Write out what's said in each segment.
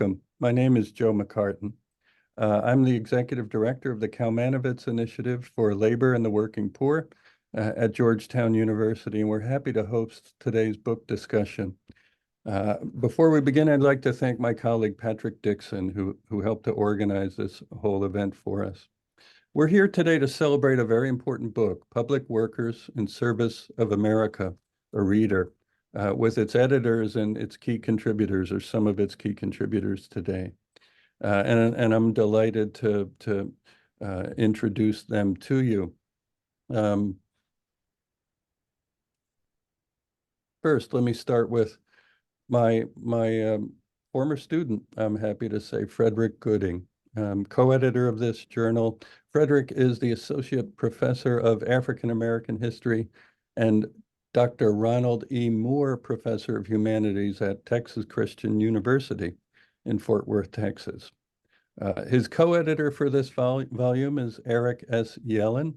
Welcome. My name is Joe McCartan. I'm the Executive Director of the Kalmanovitz Initiative for Labor and the Working Poor at Georgetown University, and we're happy to host today's book discussion. Before we begin, I'd like to thank my colleague Patrick Dixon, who helped to organize this whole event for us. We're here today to celebrate a very important book, Public Workers in Service of America, a Reader, with its editors and its key contributors, or some of its key contributors today. And I'm delighted to introduce them to you. First, let me start with my former student, I'm happy to say, Frederick Gooding, co-editor of this journal. Frederick is the Associate Professor of African American History and Dr. Ronald E. Moore Professor of Humanities at Texas Christian University in Fort Worth, Texas. His co-editor for this volume is Eric S. Yellin,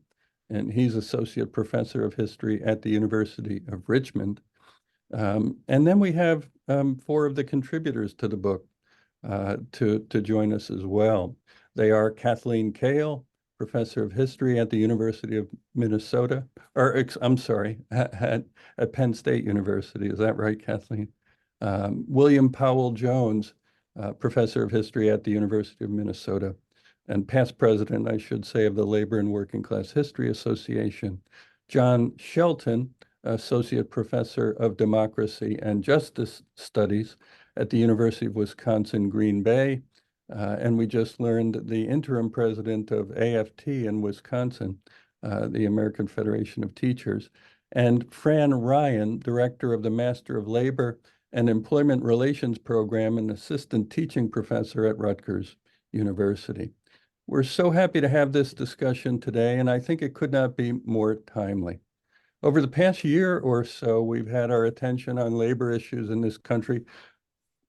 and he's Associate Professor of History at the University of Richmond. And then we have four of the contributors to the book to join us as well. They are Kathleen Kale, Professor of History at the University of Minnesota, or I'm sorry, at Penn State University. Is that right, Kathleen? William Powell Jones, Professor of History at the University of Minnesota, and past president, I should say, of the Labor and Working Class History Association. John Shelton, Associate Professor of Democracy and Justice Studies at the University of Wisconsin, Green Bay. And we just learned the interim president of AFT in Wisconsin, the American Federation of Teachers. And Fran Ryan, Director of the Master of Labor and Employment Relations Program and Assistant Teaching Professor at Rutgers University. We're so happy to have this discussion today, and I think it could not be more timely. Over the past year or so, we've had our attention on labor issues in this country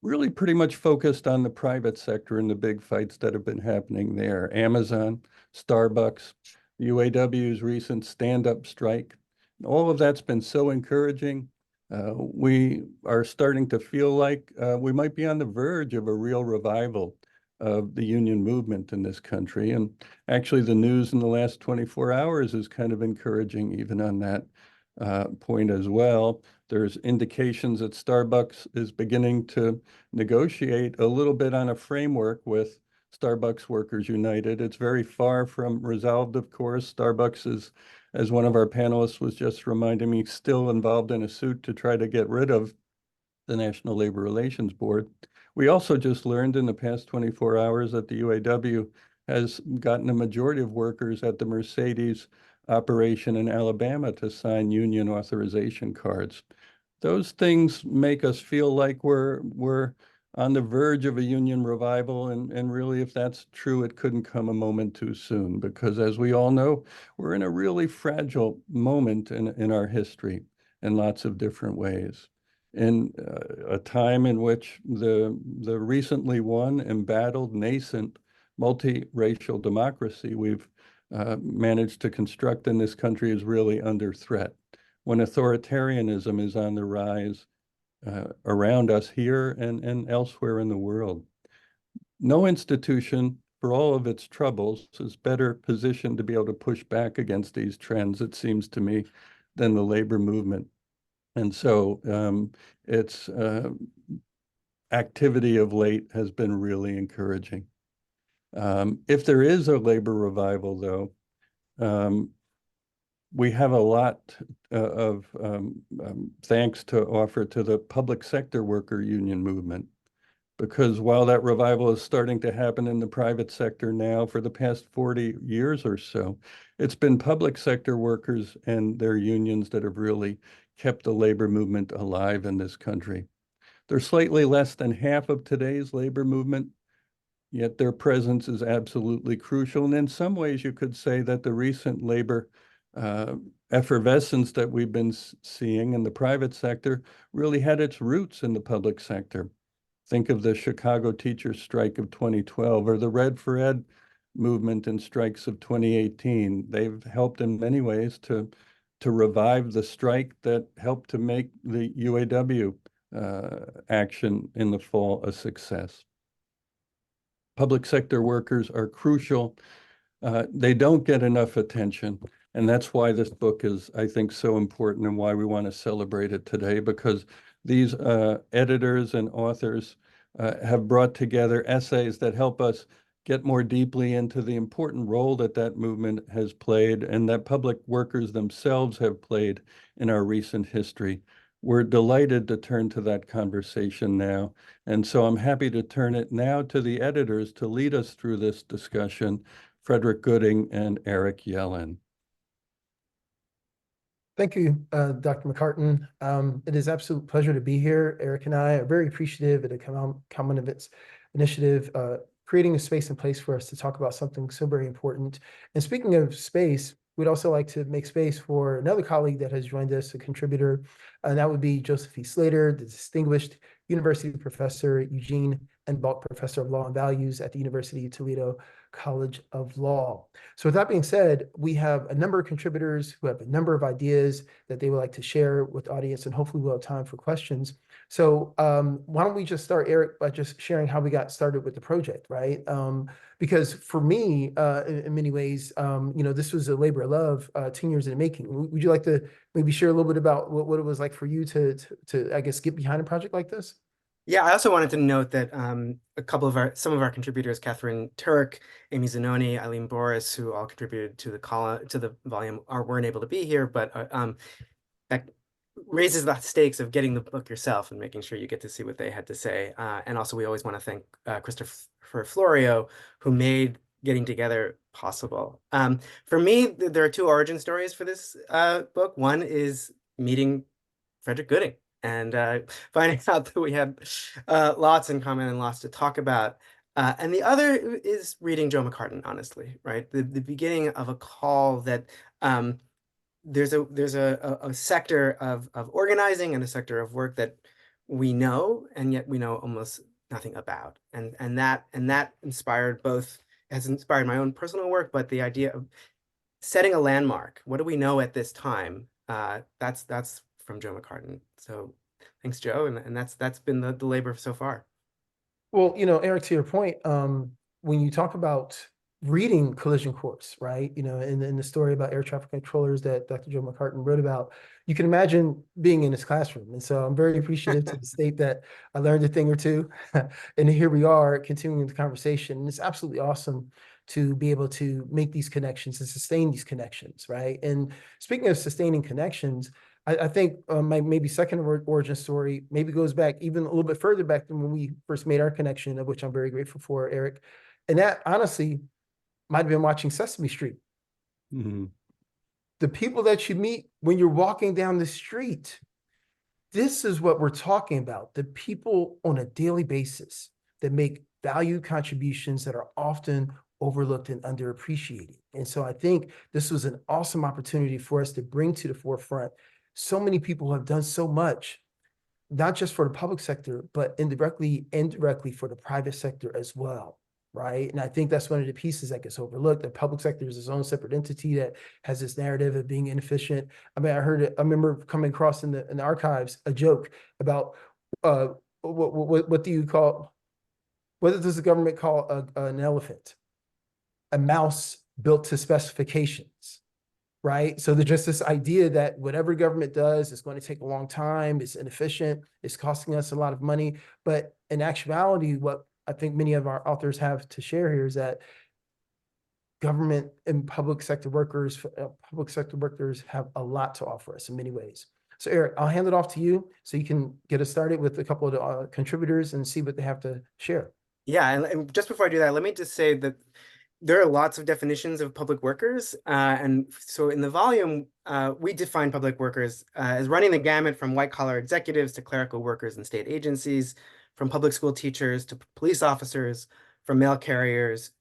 really pretty much focused on the private sector and the big fights that have been happening there. Amazon, Starbucks, UAW's recent stand-up strike. All of that's been so encouraging. We are starting to feel like we might be on the verge of a real revival of the union movement in this country. And actually the news in the last 24 hours is kind of encouraging even on that point as well. There's indications that Starbucks is beginning to negotiate a little bit on a framework with Starbucks Workers United. It's very far from resolved, of course. Starbucks is, as one of our panelists was just reminding me, still involved in a suit to try to get rid of the National Labor Relations Board. We also just learned in the past 24 hours that the UAW has gotten a majority of workers at the Mercedes operation in Alabama to sign union authorization cards. Those things make us feel like we're on the verge of a union revival, and really, if that's true, it couldn't come a moment too soon, because as we all know, we're in a really fragile moment in our history in lots of different ways. In a time in which the recently won, embattled, nascent, multiracial democracy we've managed to construct in this country is really under threat. When authoritarianism is on the rise around us here and elsewhere in the world. No institution, for all of its troubles, is better positioned to be able to push back against these trends, it seems to me, than the labor movement. And so its activity of late has been really encouraging. If there is a labor revival, though, we have a lot of thanks to offer to the public sector worker union movement, because while that revival is starting to happen in the private sector now for the past 40 years or so, it's been public sector workers and their unions that have really kept the labor movement alive in this country. They're slightly less than half of today's labor movement, yet their presence is absolutely crucial. And in some ways, you could say that the recent labor effervescence that we've been seeing in the private sector really had its roots in the public sector. Think of the Chicago teachers' strike of 2012 or the Red for Ed movement and strikes of 2018. They've helped in many ways to revive the strike that helped to make the UAW action in the fall a success. Public sector workers are crucial. They don't get enough attention. And that's why this book is, I think, so important and why we want to celebrate it today, because these editors and authors have brought together essays that help us get more deeply into the important role that that movement has played and that public workers themselves have played in our recent history. We're delighted to turn to that conversation now. And so I'm happy to turn it now to the editors to lead us through this discussion, Frederick Gooding and Eric Yellin. Thank you, Dr. McCartan. It is an absolute pleasure to be here. Eric and I are very appreciative of the Common Events Initiative, creating a space and place for us to talk about something so very important. And speaking of space, we'd also like to make space for another colleague that has joined us, a contributor, and that would be Joseph E. Slater, the distinguished University Professor, Eugene and Balk Professor of Law and Values at the University of Toledo College of Law. So with that being said, we have a number of contributors who have a number of ideas that they would like to share with the audience, and hopefully we'll have time for questions. So why don't we just start, Eric, by just sharing how we got started with the project, right? Because for me, in many ways, this was a labor of love, 10 years in the making. Would you like to maybe share a little bit about what it was like for you to I guess, get behind a project like this? Yeah, I also wanted to note that some of our contributors, Catherine Turk, Amy Zanoni, Eileen Boris, who all contributed to the volume, weren't able to be here, but that raises the stakes of getting the book yourself and making sure you get to see what they had to say. And also, we always want to thank Christopher Florio, who made getting together possible. For me, there are two origin stories for this book. One is meeting Frederick Gooding and finding out that we had lots in common and lots to talk about. And the other is reading Joe McCartan, honestly, right? The beginning of a call that there's a sector of organizing and a sector of work that we know, and yet we know almost nothing about. And that has inspired my own personal work, but the idea of setting a landmark. What do we know at this time? That's from Joe McCartan. So thanks, Joe. And that's been the labor so far. Well, Eric, to your point, when you talk about reading collision course, right? In the story about air traffic controllers that Dr. Joe McCartan wrote about, you can imagine being in his classroom. And so I'm very appreciative to the state that I learned a thing or two. And here we are continuing the conversation. And it's absolutely awesome to be able to make these connections and sustain these connections, right? And speaking of sustaining connections, I think my maybe second origin story maybe goes back even a little bit further back than when we first made our connection, of which I'm very grateful for, Eric. And that honestly might have been watching Sesame Street. Mm-hmm. The people that you meet when you're walking down the street, this is what we're talking about. The people on a daily basis that make valued contributions that are often overlooked and underappreciated. And so I think this was an awesome opportunity for us to bring to the forefront. So many people have done so much, not just for the public sector, but indirectly for the private sector as well, right? And I think that's one of the pieces that gets overlooked. The public sector is its own separate entity that has this narrative of being inefficient. I mean, I remember coming across in the archives a joke about what do you call, what does the government call an elephant? A mouse built to specifications. Right. So there's just this idea that whatever government does is going to take a long time, it's inefficient, it's costing us a lot of money. But in actuality, what I think many of our authors have to share here is that government and public sector workers have a lot to offer us in many ways. So Eric, I'll hand it off to you so you can get us started with a couple of the contributors and see what they have to share. Yeah, and just before I do that, let me just say that there are lots of definitions of public workers. And so in the volume, we define public workers as running the gamut from white-collar executives to clerical workers in state agencies, from public school teachers to police officers, from mail carriers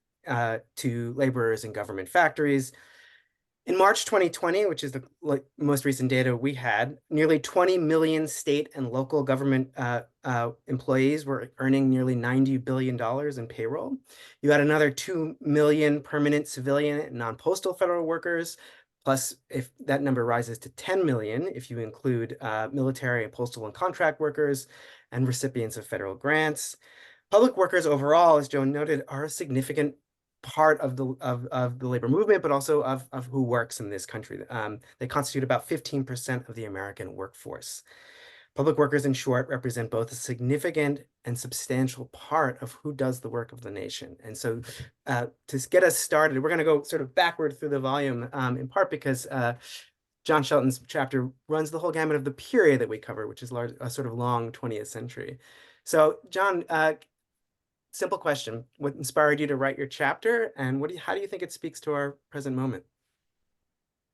to laborers in government factories. In March 2020, which is the most recent data we had, nearly 20 million state and local government employees were earning nearly $90 billion in payroll. You had another 2 million permanent civilian and non-postal federal workers, plus if that number rises to 10 million, if you include military and postal and contract workers and recipients of federal grants. Public workers overall, as Joan noted, are a significant part of the labor movement, but also of who works in this country. They constitute about 15% of the American workforce. Public workers, in short, represent both a significant and substantial part of who does the work of the nation. And so to get us started, we're going to go sort of backward through the volume, in part because John Shelton's chapter runs the whole gamut of the period that we cover, which is a sort of long 20th century. So, John, simple question: what inspired you to write your chapter, and how do you think it speaks to our present moment?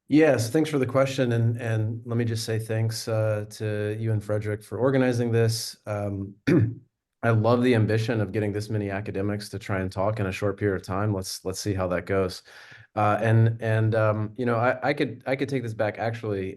Yes, thanks for the question, and let me just say thanks to you and Frederick for organizing this. I love the ambition of getting this many academics to try and talk in a short period of time. Let's see how that goes. You know, I could take this back actually.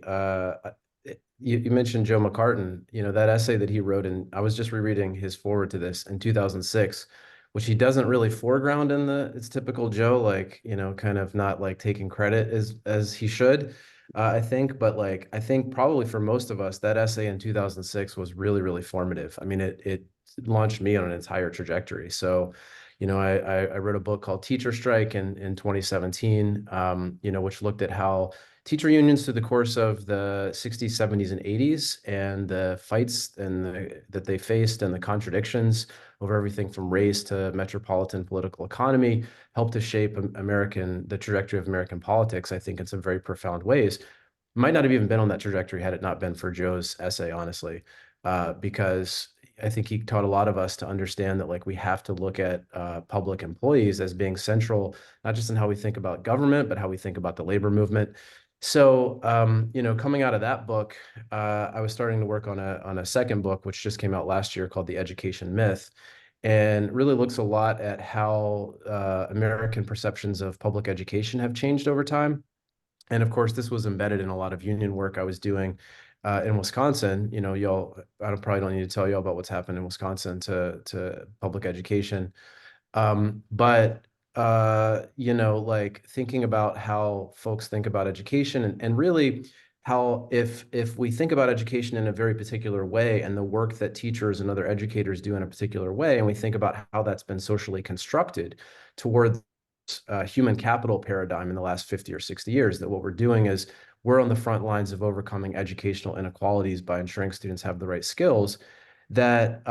You mentioned Joe McCartan, you know, that essay that he wrote, and I was just rereading his foreword to this in 2006, which he doesn't really foreground in it's typical Joe, like, you know, kind of not like taking credit as he should, I think. But like, I think probably for most of us, that essay in 2006 was really, really formative. I mean, it launched me on an entire trajectory. So, you know, I wrote a book called Teacher Strike in 2017, you know, which looked at how teacher unions through the course of the 60s, 70s, and 80s, and the fights that they faced and the contradictions over everything from race to metropolitan political economy helped to shape the trajectory of American politics, I think, in some very profound ways. Might not have even been on that trajectory had it not been for Joe's essay, honestly, because I think he taught a lot of us to understand that, like, we have to look at public employees as being central, not just in how we think about government, but how we think about the labor movement. So, you know, coming out of that book, I was starting to work on a second book, which just came out last year, called The Education Myth, and really looks a lot at how American perceptions of public education have changed over time. And of course, this was embedded in a lot of union work I was doing in Wisconsin. You know, probably don't need to tell y'all about what's happened in Wisconsin to public education. But you know, like thinking about how folks think about education, and really how if we think about education in a very particular way, and the work that teachers and other educators do in a particular way, and we think about how that's been socially constructed toward human capital paradigm in the last 50 or 60 years, that what we're doing is we're on the front lines of overcoming educational inequalities by ensuring students have the right skills, that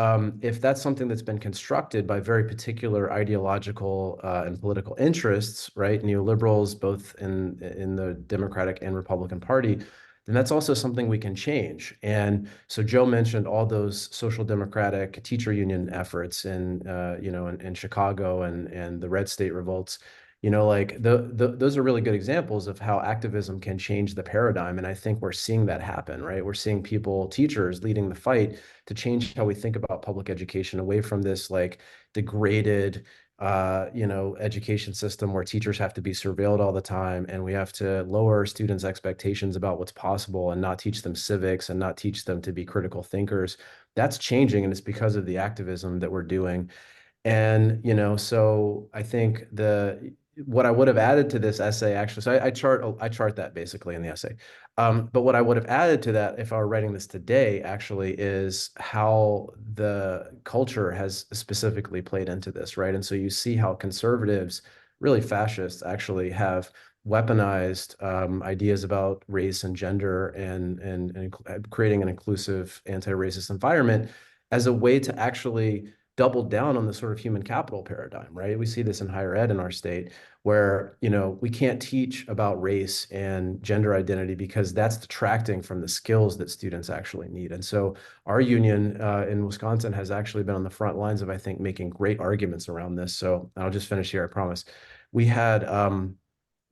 if that's something that's been constructed by very particular ideological and political interests, right, neoliberals, both in the Democratic and Republican Party, then that's also something we can change. And so Joe mentioned all those social democratic teacher union efforts you know, in Chicago and the Red State revolts. You know, like those are really good examples of how activism can change the paradigm. And I think we're seeing that happen, right? We're seeing teachers leading the fight to change how we think about public education, away from this like degraded, you know, education system where teachers have to be surveilled all the time, and we have to lower students' expectations about what's possible and not teach them civics and not teach them to be critical thinkers. That's changing, and it's because of the activism that we're doing. And, you know, so I think what I would have added to this essay, actually, so I chart that basically in the essay. But what I would have added to that, if I were writing this today, actually, is how the culture has specifically played into this, right? And so you see how conservatives, really fascists, actually have weaponized ideas about race and gender and creating an inclusive anti-racist environment as a way to actually double down on the sort of human capital paradigm, right? We see this in higher ed in our state, where, you know, we can't teach about race and gender identity because that's detracting from the skills that students actually need. And so our union in Wisconsin has actually been on the front lines of, I think, making great arguments around this. So I'll just finish here, I promise. We had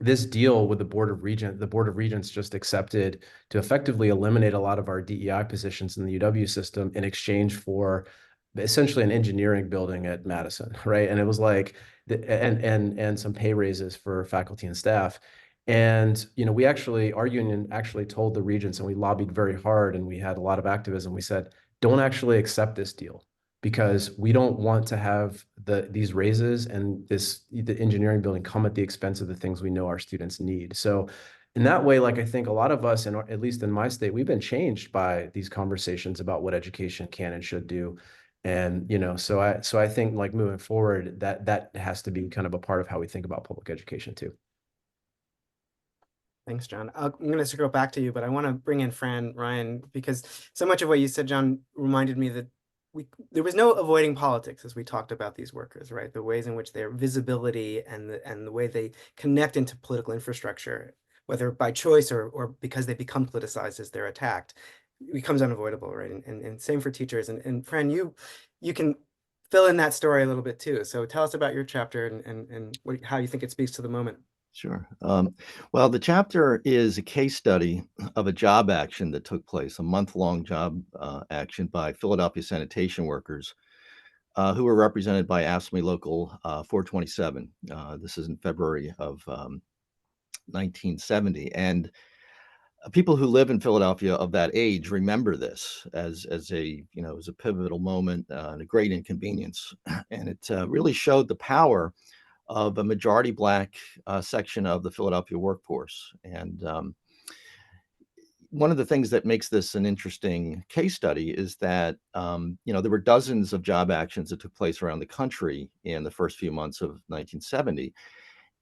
this deal with the Board of Regents. The Board of Regents just accepted to effectively eliminate a lot of our DEI positions in the UW system in exchange for essentially an engineering building at Madison, right? And it was like, and some pay raises for faculty and staff. And, you know, our union actually told the regents, and we lobbied very hard, and we had a lot of activism. We said, don't actually accept this deal, because we don't want to have these raises and the engineering building come at the expense of the things we know our students need. So in that way, like, I think a lot of us, at least in my state, we've been changed by these conversations about what education can and should do. And, so I think like moving forward, that has to be kind of a part of how we think about public education too. Thanks, John. I'm going to circle back to you, but I want to bring in Fran Ryan, because so much of what you said, John, reminded me that there was no avoiding politics as we talked about these workers, right? The ways in which their visibility and the way they connect into political infrastructure, whether by choice or because they become politicized as they're attacked, becomes unavoidable, right? And same for teachers. And Fran, you can fill in that story a little bit too. So tell us about your chapter and how you think it speaks to the moment. Sure. Well, the chapter is a case study of a job action that took place, a month-long job action by Philadelphia sanitation workers who were represented by AFSCME Local 427. This is in February of 1970. And people who live in Philadelphia of that age remember this as a as a pivotal moment and a great inconvenience. And it really showed the power of a majority Black section of the Philadelphia workforce. And one of the things that makes this an interesting case study is that, there were dozens of job actions that took place around the country in the first few months of 1970.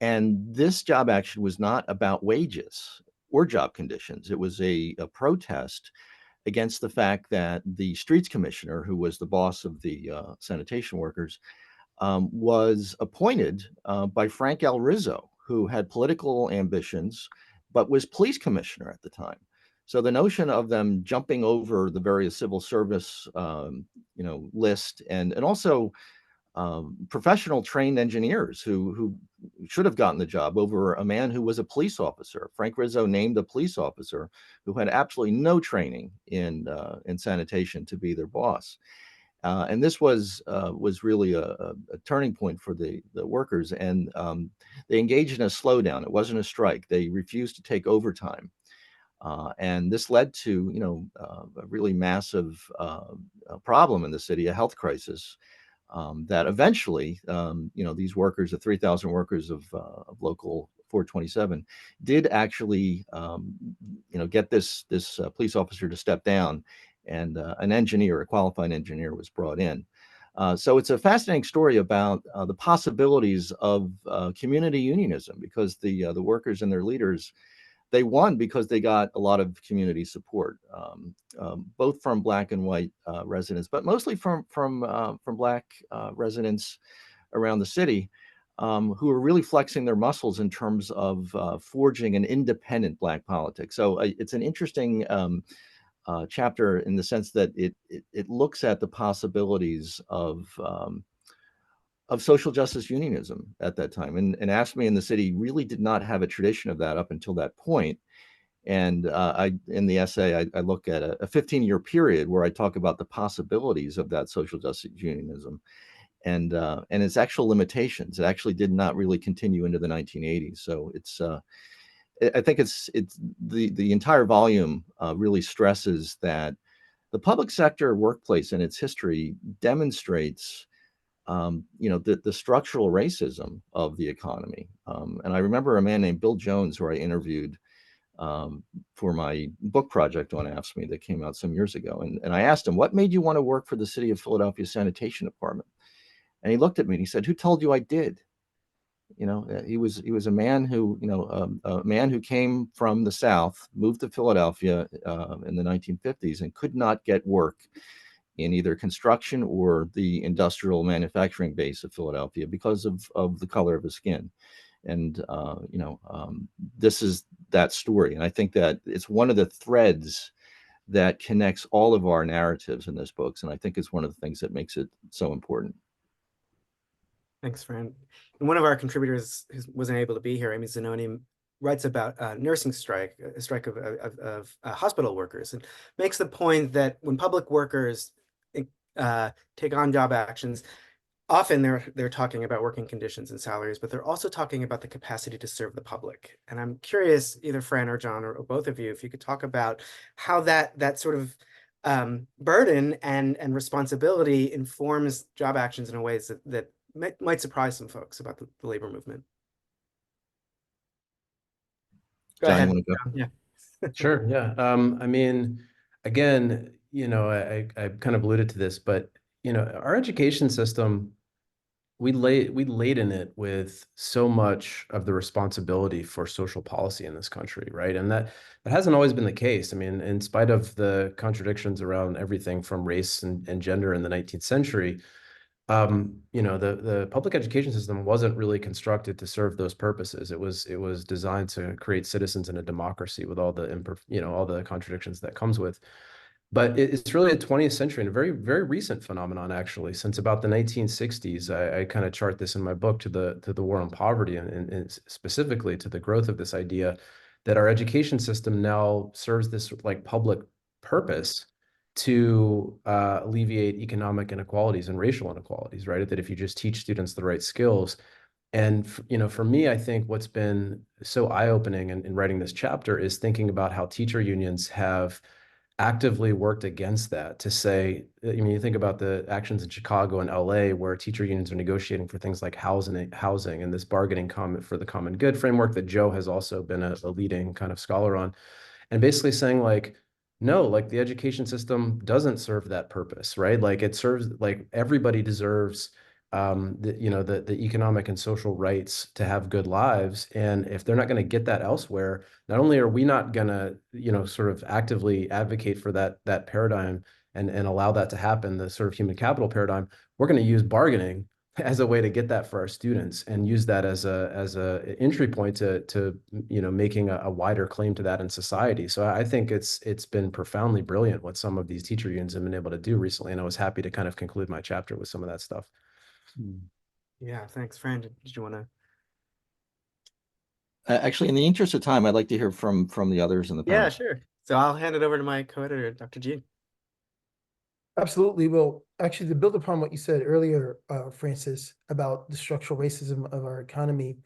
And this job action was not about wages or job conditions. It was a protest against the fact that the streets commissioner, who was the boss of the sanitation workers, was appointed by Frank L. Rizzo, who had political ambitions, but was police commissioner at the time. So the notion of them jumping over the various civil service, list and also professional trained engineers who should have gotten the job over a man who was a police officer. Frank Rizzo named a police officer who had absolutely no training in sanitation to be their boss. And this was really a turning point for the workers, and they engaged in a slowdown. It wasn't a strike. They refused to take overtime, and this led to a really massive problem in the city, a health crisis that eventually these workers, the 3,000 workers of local 427, did actually get this police officer to step down. And an engineer, a qualified engineer, was brought in. So it's a fascinating story about the possibilities of community unionism, because the workers and their leaders, they won because they got a lot of community support, both from Black and white residents, but mostly from Black residents around the city, who are really flexing their muscles in terms of forging an independent Black politics. So it's an interesting chapter in the sense that it looks at the possibilities of social justice unionism at that time. And AFSCME in the city really did not have a tradition of that up until that point. And in the essay, I look at a 15-year period where I talk about the possibilities of that social justice unionism and its actual limitations. It actually did not really continue into the 1980s. So I think it's the entire volume really stresses that the public sector workplace in its history demonstrates the structural racism of the economy. And I remember a man named Bill Jones, who I interviewed for my book project on AFSCME that came out some years ago. And I asked him, what made you want to work for the City of Philadelphia Sanitation Department? And he looked at me and he said, who told you I did? He was a man who, a man who came from the South, moved to Philadelphia in the 1950s and could not get work in either construction or the industrial manufacturing base of Philadelphia because of the color of his skin. And, this is that story. And I think that it's one of the threads that connects all of our narratives in this book. And I think it's one of the things that makes it so important. Thanks, Fran. And one of our contributors who wasn't able to be here, Amy Zanoni, writes about a nursing strike, a strike of hospital workers, and makes the point that when public workers take on job actions, often they're talking about working conditions and salaries, but they're also talking about the capacity to serve the public. And I'm curious, either Fran or John or both of you, if you could talk about how that sort of burden and responsibility informs job actions in ways that might surprise some folks about the labor movement. Go John, ahead. you want to go? Yeah. Sure. Yeah. I mean, again, I kind of alluded to this, but you know, our education system, we laden it with so much of the responsibility for social policy in this country, right? And that hasn't always been the case. I mean, in spite of the contradictions around everything from race and gender in the 19th century, you know, the public education system wasn't really constructed to serve those purposes. It was designed to create citizens in a democracy with all the you know, all the contradictions that comes with. But it's really a 20th century and a very, very recent phenomenon, actually. Since about the 1960s, I kind of chart this in my book to the war on poverty and specifically to the growth of this idea that our education system now serves this like public purpose to alleviate economic inequalities and racial inequalities, right? That if you just teach students the right skills, and you know, for me, I think what's been so eye-opening in writing this chapter is thinking about how teacher unions have actively worked against that to say, I mean, you think about the actions in Chicago and LA where teacher unions are negotiating for things like housing and this bargaining comment for the common good framework that Joe has also been a leading kind of scholar on, and basically saying like, no, like the education system doesn't serve that purpose, right? Like it serves, like everybody deserves you know, the economic and social rights to have good lives. And if they're not going to get that elsewhere, not only are we not going to, you know, sort of actively advocate for that paradigm and allow that to happen, the sort of human capital paradigm, we're going to use bargaining as a way to get that for our students and use that as a entry point to you know, making a wider claim to that in society. So I think it's been profoundly brilliant what some of these teacher unions have been able to do recently. And I was happy to kind of conclude my chapter with some of that stuff. Yeah, thanks. Fran, did you want to? Actually, in the interest of time, I'd like to hear from the others in the panel. Yeah, sure. So I'll hand it over to my co-editor, Dr. Gene. Absolutely. Well, actually, to build upon what you said earlier, Francis, about the structural racism of our economy,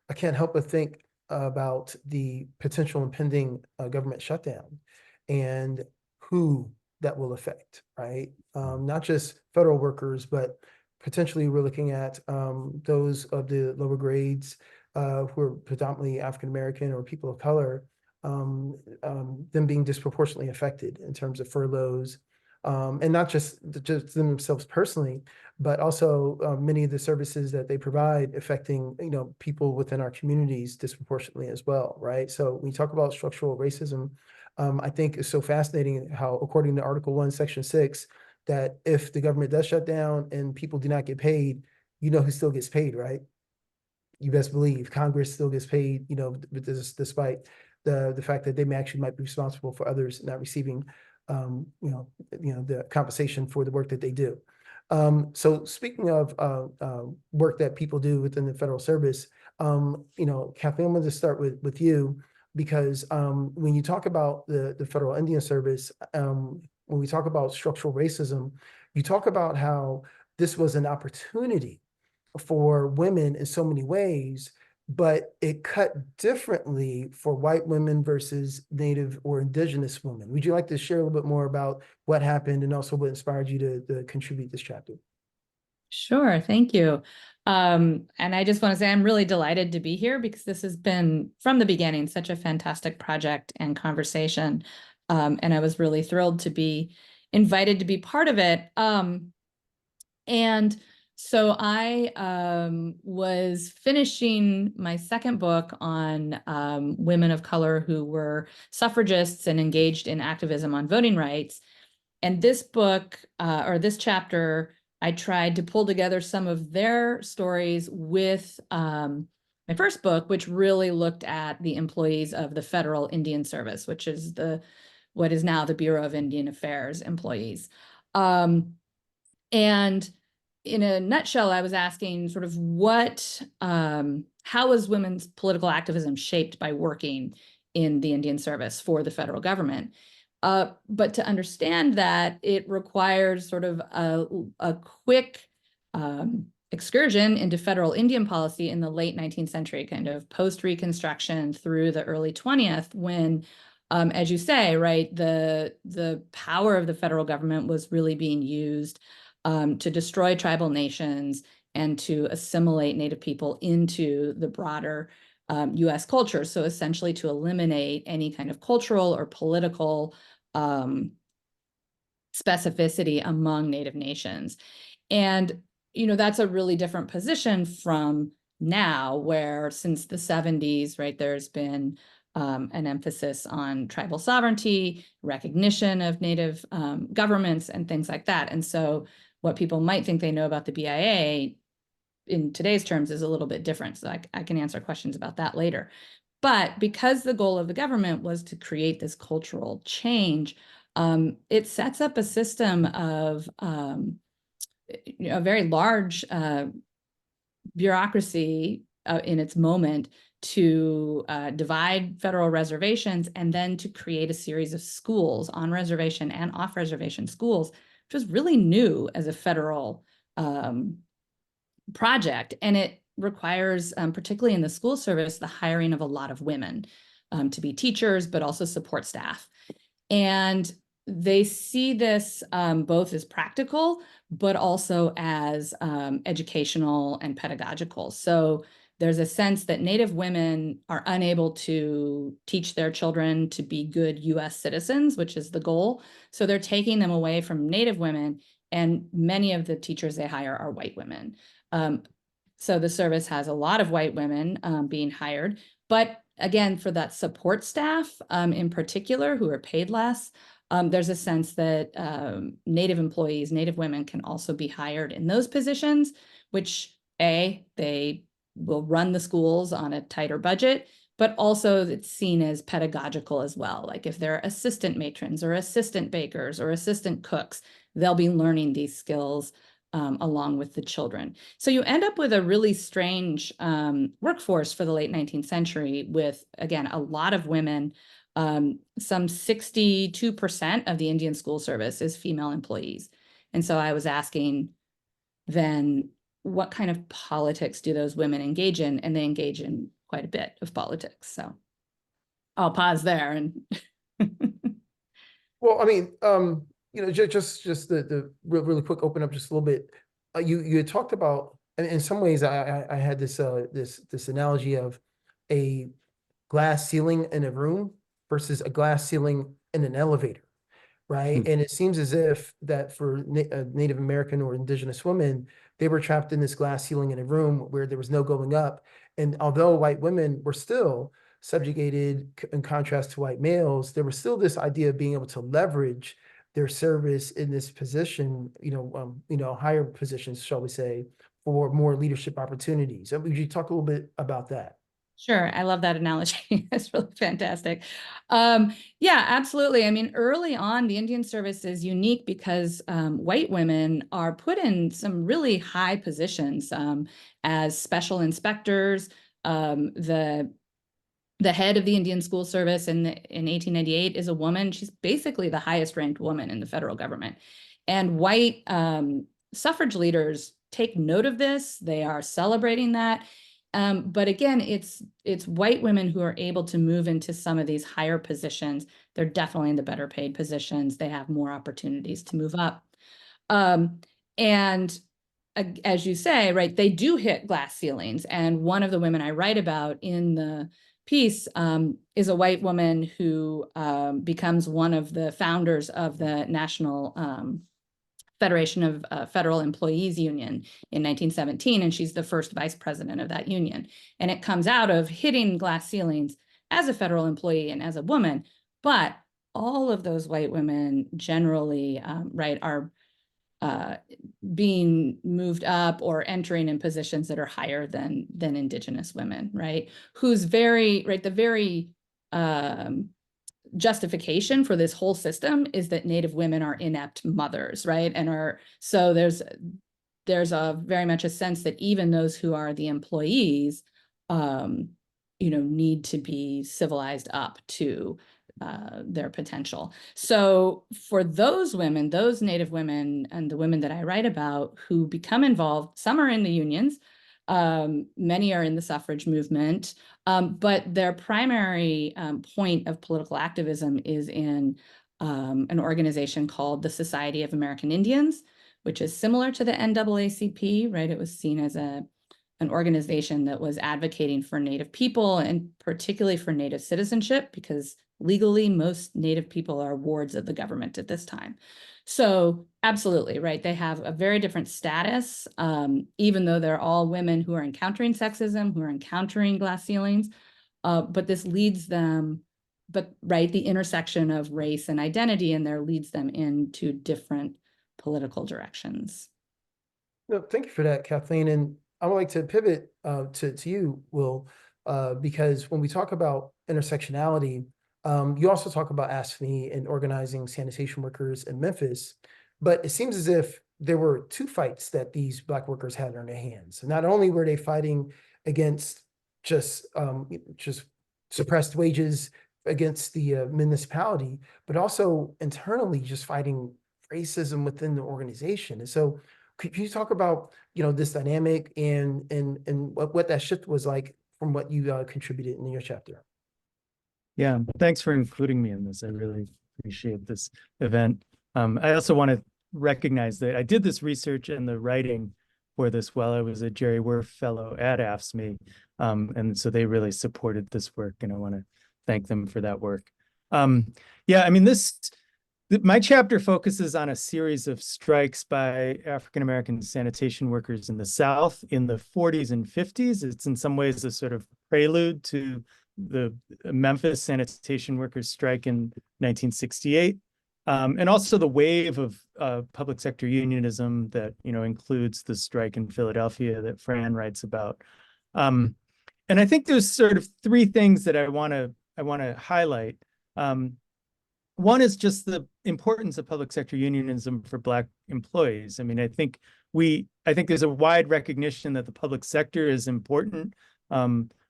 I can't help but think about the potential impending government shutdown and who that will affect, right? Not just federal workers, but potentially we're looking at those of the lower grades who are predominantly African-American or people of color, them being disproportionately affected in terms of furloughs, and not just themselves personally, but also many of the services that they provide affecting, you know, people within our communities disproportionately as well, right? So when you talk about structural racism, I think it's so fascinating how, according to Article 1, Section 6, that if the government does shut down and people do not get paid, you know who still gets paid, right? You best believe Congress still gets paid, you know, despite the fact that they might be responsible for others not receiving you know, the compensation for the work that they do. So speaking of work that people do within the federal service, you know, Kathleen, I'm going to start with you, because when you talk about the Federal Indian Service, when we talk about structural racism, you talk about how this was an opportunity for women in so many ways, but it cut differently for white women versus Native or Indigenous women. Would you like to share a little bit more about what happened and also what inspired you to contribute this chapter? Sure, thank you. And I just want to say I'm really delighted to be here because this has been, from the beginning, such a fantastic project and conversation. And I was really thrilled to be invited to be part of it. And so I was finishing my second book on women of color who were suffragists and engaged in activism on voting rights. And this book, or this chapter, I tried to pull together some of their stories with my first book, which really looked at the employees of the Federal Indian Service, which is what is now the Bureau of Indian Affairs employees. And in a nutshell, I was asking sort of how was women's political activism shaped by working in the Indian Service for the federal government? But to understand that, it requires sort of a quick excursion into federal Indian policy in the late 19th century, kind of post-Reconstruction through the early 20th, when, as you say, right, the power of the federal government was really being used to destroy tribal nations and to assimilate Native people into the broader US culture. So essentially to eliminate any kind of cultural or political specificity among Native nations. And, that's a really different position from now, where since the 70s, right, there's been an emphasis on tribal sovereignty, recognition of Native governments, and things like that. And so what people might think they know about the BIA in today's terms is a little bit different. So I can answer questions about that later. But because the goal of the government was to create this cultural change, it sets up a system of a very large bureaucracy in its moment to divide federal reservations, and then to create a series of schools, on reservation and off reservation schools, which was really new as a federal project. And it requires, particularly in the school service, the hiring of a lot of women to be teachers, but also support staff. And they see this both as practical, but also as educational and pedagogical. So there's a sense that Native women are unable to teach their children to be good US citizens, which is the goal. So they're taking them away from Native women, and many of the teachers they hire are white women. So the service has a lot of white women being hired, but again, for that support staff in particular, who are paid less, there's a sense that Native employees, Native women, can also be hired in those positions, which they will run the schools on a tighter budget, but also it's seen as pedagogical as well. Like if they're assistant matrons or assistant bakers or assistant cooks, they'll be learning these skills along with the children. So you end up with a really strange workforce for the late 19th century with, again, a lot of women. Some 62% of the Indian school service is female employees. And so I was asking then, what kind of politics do those women engage in? And they engage in quite a bit of politics. So I'll pause there. And Well, I mean, just the really quick open up just a little bit. You had talked about, and in some ways, I had this analogy of a glass ceiling in a room versus a glass ceiling in an elevator, right? And it seems as if that for Native American or indigenous women, they were trapped in this glass ceiling in a room where there was no going up. And although white women were still subjugated in contrast to white males, there was still this idea of being able to leverage their service in this position, higher positions, shall we say, for more leadership opportunities. Would you talk a little bit about that? Sure. I love that analogy. That's really fantastic. Yeah, absolutely. I mean, early on, the Indian service is unique because white women are put in some really high positions as special inspectors. The head of the Indian school service in 1898 is a woman. She's basically the highest ranked woman in the federal government. And white suffrage leaders take note of this. They are celebrating that. But again, it's white women who are able to move into some of these higher positions. They're definitely in the better paid positions. They have more opportunities to move up. And as you say, right, they do hit glass ceilings. And one of the women I write about in the piece is a white woman who becomes one of the founders of the National Federation of Federal Employees Union in 1917, and she's the first vice president of that union. And it comes out of hitting glass ceilings as a federal employee and as a woman. But all of those white women generally, right, are being moved up or entering in positions that are higher than Indigenous women, right? Who's very, right, the very justification for this whole system is that Native women are inept mothers, right? And so there's a very much a sense that even those who are the employees, need to be civilized up to their potential. So for those women, those Native women, and the women that I write about who become involved, some are in the unions, many are in the suffrage movement, but their primary point of political activism is in an organization called the Society of American Indians, which is similar to the NAACP, right? It was seen as a an organization that was advocating for Native people and particularly for Native citizenship, because legally most Native people are wards of the government at this time. So absolutely, right? They have a very different status, even though they're all women who are encountering sexism, who are encountering glass ceilings, but this leads them, right, the intersection of race and identity in there leads them into different political directions. No, thank you for that, Kathleen. And I would like to pivot to you, Will, because when we talk about intersectionality, you also talk about AFSCME and organizing sanitation workers in Memphis, but it seems as if there were two fights that these Black workers had on their hands. Not only were they fighting against just suppressed wages against the municipality, but also internally just fighting racism within the organization. And so could you talk about, this dynamic and what that shift was like from what you contributed in your chapter? Yeah, thanks for including me in this. I really appreciate this event. I also want to recognize that I did this research and the writing for this while I was a Jerry Werf Fellow at AFSCME. And so they really supported this work, and I want to thank them for that work. Yeah, I mean, my chapter focuses on a series of strikes by African-American sanitation workers in the South in the 40s and 50s. It's in some ways a sort of prelude to the Memphis sanitation workers strike in 1968. And also the wave of public sector unionism that, includes the strike in Philadelphia that Fran writes about. And I think there's sort of three things that I want to highlight. One is just the importance of public sector unionism for Black employees. I mean, I think there's a wide recognition that the public sector is important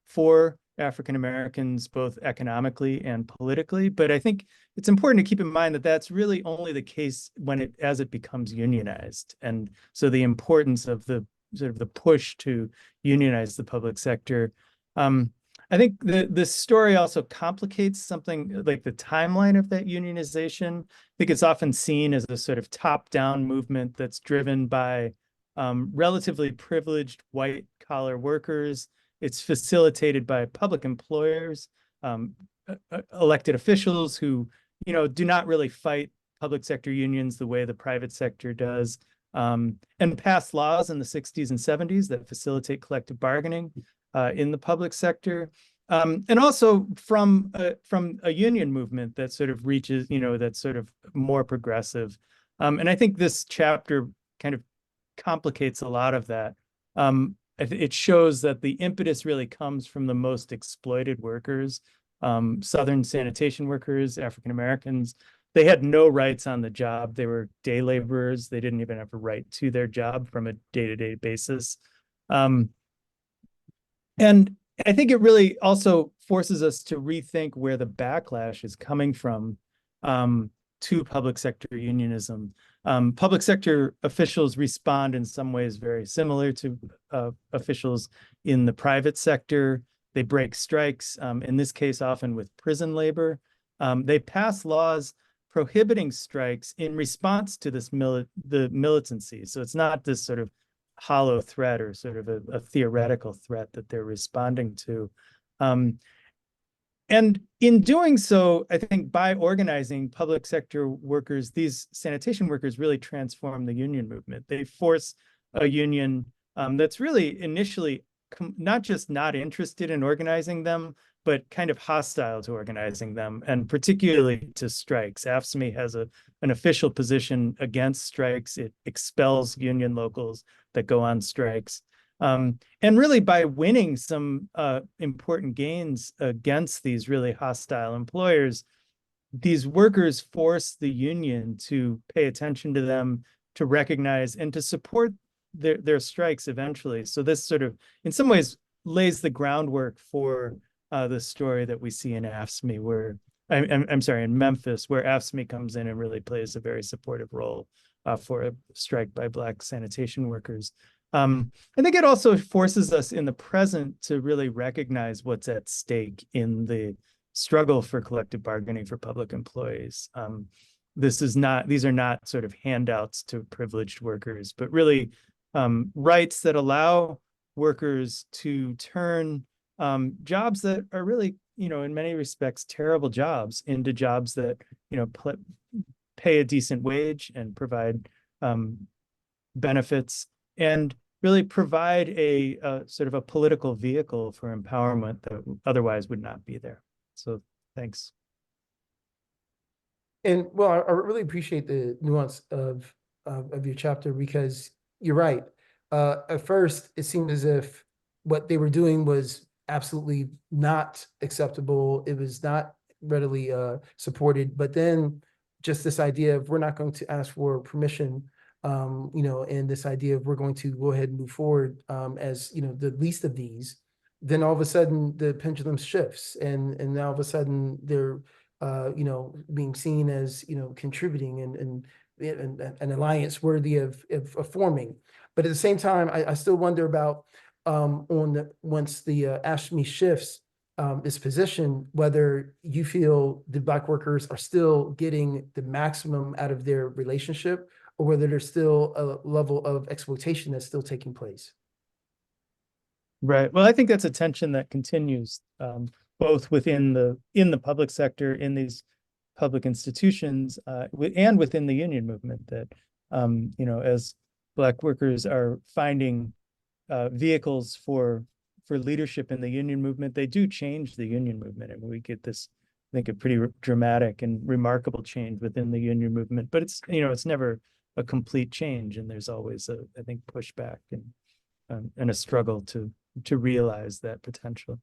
for African Americans, both economically and politically. But I think it's important to keep in mind that that's really only the case as it becomes unionized. And so the importance of the sort of the push to unionize the public sector. I think this story also complicates something like the timeline of that unionization. I think it's often seen as a sort of top-down movement that's driven by relatively privileged white-collar workers. It's facilitated by public employers, elected officials who, do not really fight public sector unions the way the private sector does, and pass laws in the 60s and 70s that facilitate collective bargaining in the public sector, and also from a union movement that sort of reaches, that's sort of more progressive. And I think this chapter kind of complicates a lot of that. It shows that the impetus really comes from the most exploited workers, Southern sanitation workers, African Americans. They had no rights on the job. They were day laborers. They didn't even have a right to their job from a day-to-day basis. And I think it really also forces us to rethink where the backlash is coming from to public sector unionism. Public sector officials respond in some ways very similar to officials in the private sector. They break strikes, in this case, often with prison labor. They pass laws prohibiting strikes in response to this the militancy. So it's not this sort of hollow threat or sort of a theoretical threat that they're responding to. And in doing so, I think by organizing public sector workers, these sanitation workers really transform the union movement. They force a union that's really initially not just not interested in organizing them, but kind of hostile to organizing them, and particularly to strikes. AFSCME has an official position against strikes. It expels union locals that go on strikes. And really by winning some important gains against these really hostile employers, these workers force the union to pay attention to them, to recognize and to support their strikes eventually. So this sort of, in some ways, lays the groundwork for the story that we see in AFSCME, where I'm sorry, in Memphis, where AFSCME comes in and really plays a very supportive role for a strike by Black sanitation workers. I think it also forces us in the present to really recognize what's at stake in the struggle for collective bargaining for public employees. These are not sort of handouts to privileged workers, but really rights that allow workers to turn jobs that are really, in many respects, terrible jobs into jobs that, pay a decent wage and provide benefits and really provide a sort of a political vehicle for empowerment that otherwise would not be there. So thanks. And well, I really appreciate the nuance of your chapter, because you're right. At first, it seemed as if what they were doing was absolutely not acceptable. It was not readily supported. But then just this idea of we're not going to ask for permission, and this idea of we're going to go ahead and move forward as, the least of these, then all of a sudden the pendulum shifts, and now all of a sudden they're being seen as, contributing and an alliance worthy of forming. But at the same time, I still wonder about once the ASHME shifts its position, whether you feel the Black workers are still getting the maximum out of their relationship, or whether there's still a level of exploitation that's still taking place. Right. Well, I think that's a tension that continues both within the public sector, in these public institutions, and within the union movement, that as Black workers are finding vehicles for leadership in the union movement, they do change the union movement, and we get this, I think, a pretty dramatic and remarkable change within the union movement. But it's it's never a complete change, and there's always I think, pushback and a struggle to realize that potential.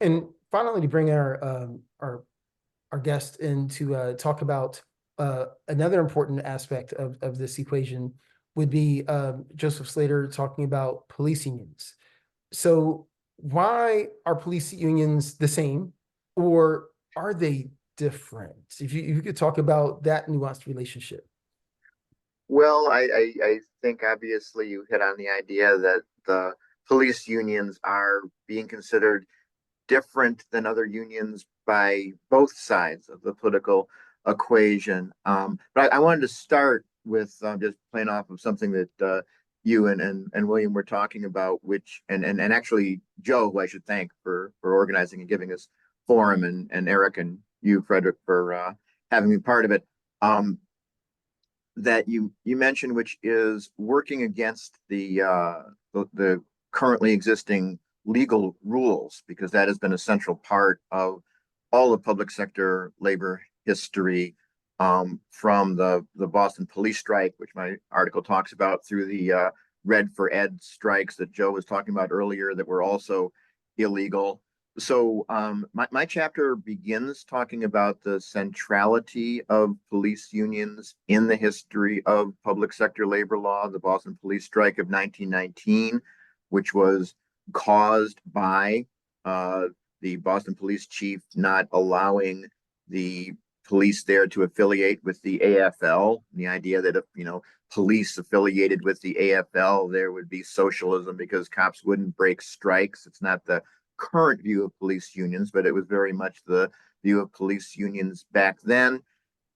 And finally, to bring our guest in to talk about another important aspect of this equation would be Joseph Slater talking about police unions. So why are police unions the same, or are they different? If you could talk about that nuanced relationship. Well, I think obviously you hit on the idea that the police unions are being considered different than other unions by both sides of the political equation. But I wanted to start with just playing off of something that you and William were talking about, which and actually Joe, who I should thank for organizing and giving this forum, and Eric and you, Frederick, for having me part of it. That you mentioned, which is working against the currently existing legal rules, because that has been a central part of all of public sector labor history, from the Boston police strike, which my article talks about, through the Red for Ed strikes that Joe was talking about earlier that were also illegal. So my chapter begins talking about the centrality of police unions in the history of public sector labor law, the Boston police strike of 1919, which was caused by the Boston police chief not allowing the police there to affiliate with the AFL. The idea that if police affiliated with the AFL, there would be socialism because cops wouldn't break strikes. It's not the current view of police unions, but it was very much the view of police unions back then.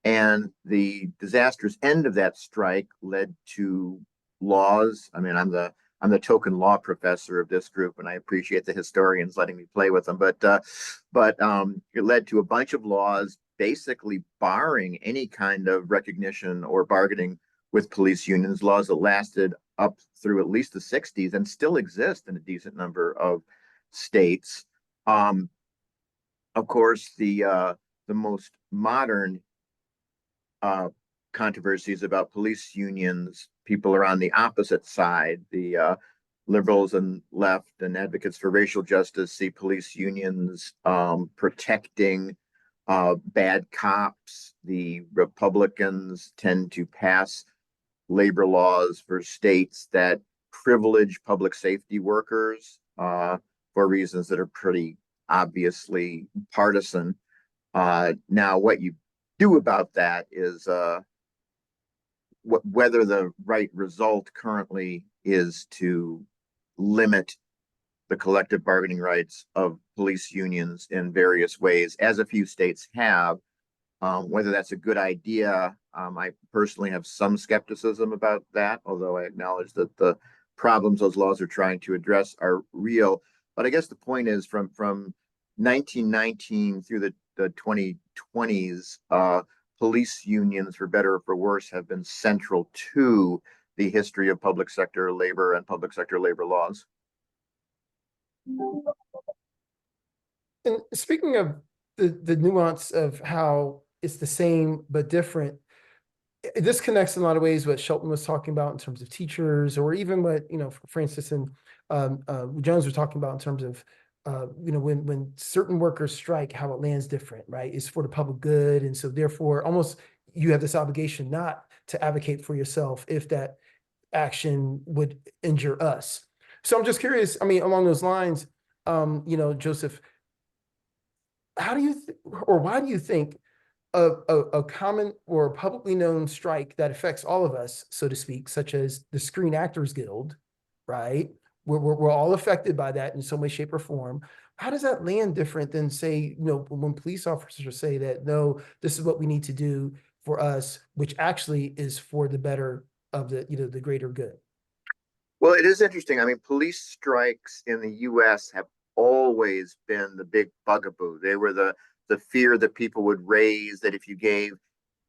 And the disastrous end of that strike led to laws. I mean, I'm the token law professor of this group, and I appreciate the historians letting me play with them. But it led to a bunch of laws basically barring any kind of recognition or bargaining with police unions, laws that lasted up through at least the 60s and still exist in a decent number of states. Of course, the most modern controversies about police unions, people are on the opposite side. The liberals and left and advocates for racial justice see police unions protecting bad cops. The Republicans tend to pass labor laws for states that privilege public safety workers for reasons that are pretty obviously partisan. Now, what you do about that is whether the right result currently is to limit the collective bargaining rights of police unions in various ways, as a few states have. Whether that's a good idea, I personally have some skepticism about that, although I acknowledge that the problems those laws are trying to address are real. But I guess the point is from 1919 through the 2020s, police unions, for better or for worse, have been central to the history of public sector labor and public sector labor laws. And speaking of the nuance of how it's the same but different, this connects in a lot of ways what Shelton was talking about in terms of teachers, or even what, Francis and Jones were talking about in terms of, when certain workers strike, how it lands different, right? It's for the public good. And so therefore, almost you have this obligation not to advocate for yourself if that action would injure us. So I'm just curious, along those lines, Joseph, how do you, or why do you think a common or publicly known strike that affects all of us, so to speak, such as the Screen Actors Guild, right? We're all affected by that in some way, shape, or form. How does that land different than, say, when police officers say that, no, this is what we need to do for us, which actually is for the better of the greater good? Well, it is interesting. Police strikes in the US have always been the big bugaboo. They were the fear that people would raise, that if you gave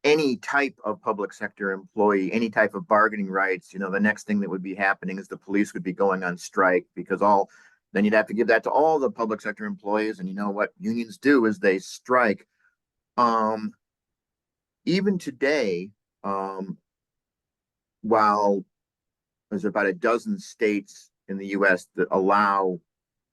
any type of public sector employee any type of bargaining rights, the next thing that would be happening is the police would be going on strike, because then you'd have to give that to all the public sector employees. And what unions do is they strike. Even today, while there's about a dozen states in the US that allow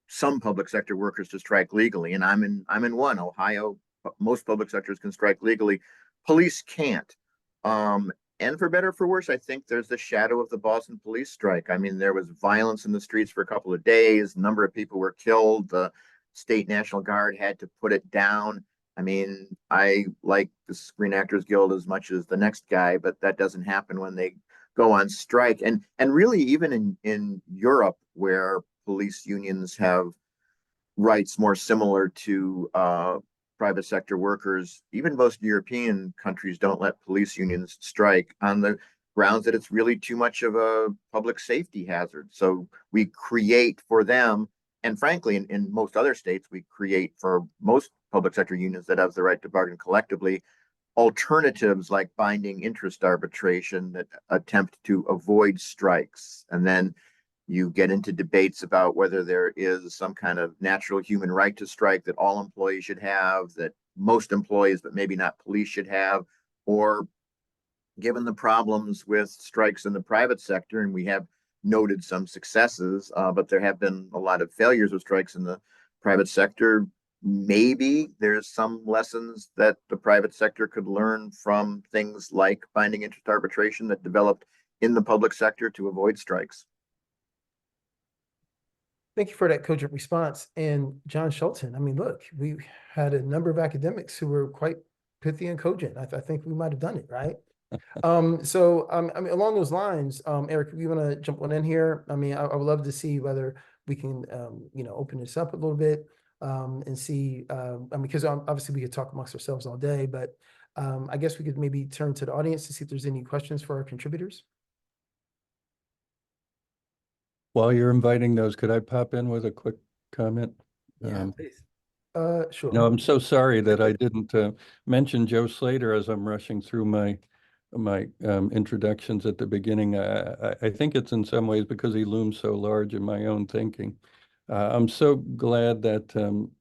some public sector workers to strike legally, and I'm in one, Ohio. Most public sectors can strike legally. Police can't. And for better or for worse, I think there's the shadow of the Boston police strike. There was violence in the streets for a couple of days. A number of people were killed. The state National Guard had to put it down. I like the Screen Actors Guild as much as the next guy, but that doesn't happen when they go on strike. And really, even in Europe, where police unions have rights more similar to private sector workers, even most European countries don't let police unions strike on the grounds that it's really too much of a public safety hazard. So we create for them, and frankly, in most other states, we create for most public sector unions that have the right to bargain collectively, alternatives like binding interest arbitration that attempt to avoid strikes. And then you get into debates about whether there is some kind of natural human right to strike that all employees should have, that most employees, but maybe not police, should have, or given the problems with strikes in the private sector, and we have noted some successes, but there have been a lot of failures with strikes in the private sector. Maybe there's some lessons that the private sector could learn from things like binding interest arbitration that developed in the public sector to avoid strikes. Thank you for that cogent response. And John Shelton, look, we had a number of academics who were quite pithy and cogent. I think we might have done it, right? So along those lines, Eric, you want to jump on in here? I would love to see whether we can, open this up a little bit and see, because obviously we could talk amongst ourselves all day, but I guess we could maybe turn to the audience to see if there's any questions for our contributors. While you're inviting those, could I pop in with a quick comment? Yeah, please. Sure. No, I'm so sorry that I didn't mention Joe Slater as I'm rushing through my introductions at the beginning. I think it's in some ways because he looms so large in my own thinking. I'm so glad that and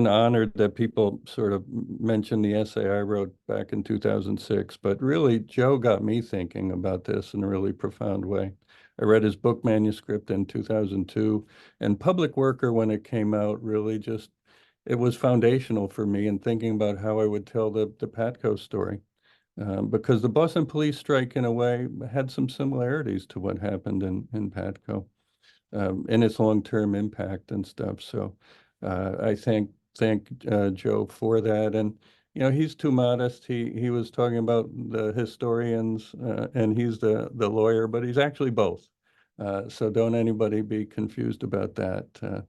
honored that people sort of mentioned the essay I wrote back in 2006, but really Joe got me thinking about this in a really profound way. I read his book manuscript in 2002, and Public Worker, when it came out, really just, it was foundational for me in thinking about how I would tell the Patco story. Because the Boston police strike, in a way, had some similarities to what happened in Patco, in its long-term impact and stuff. So I thank Joe for that. And he's too modest. He was talking about the historians, and he's the lawyer, but he's actually both. So don't anybody be confused about that.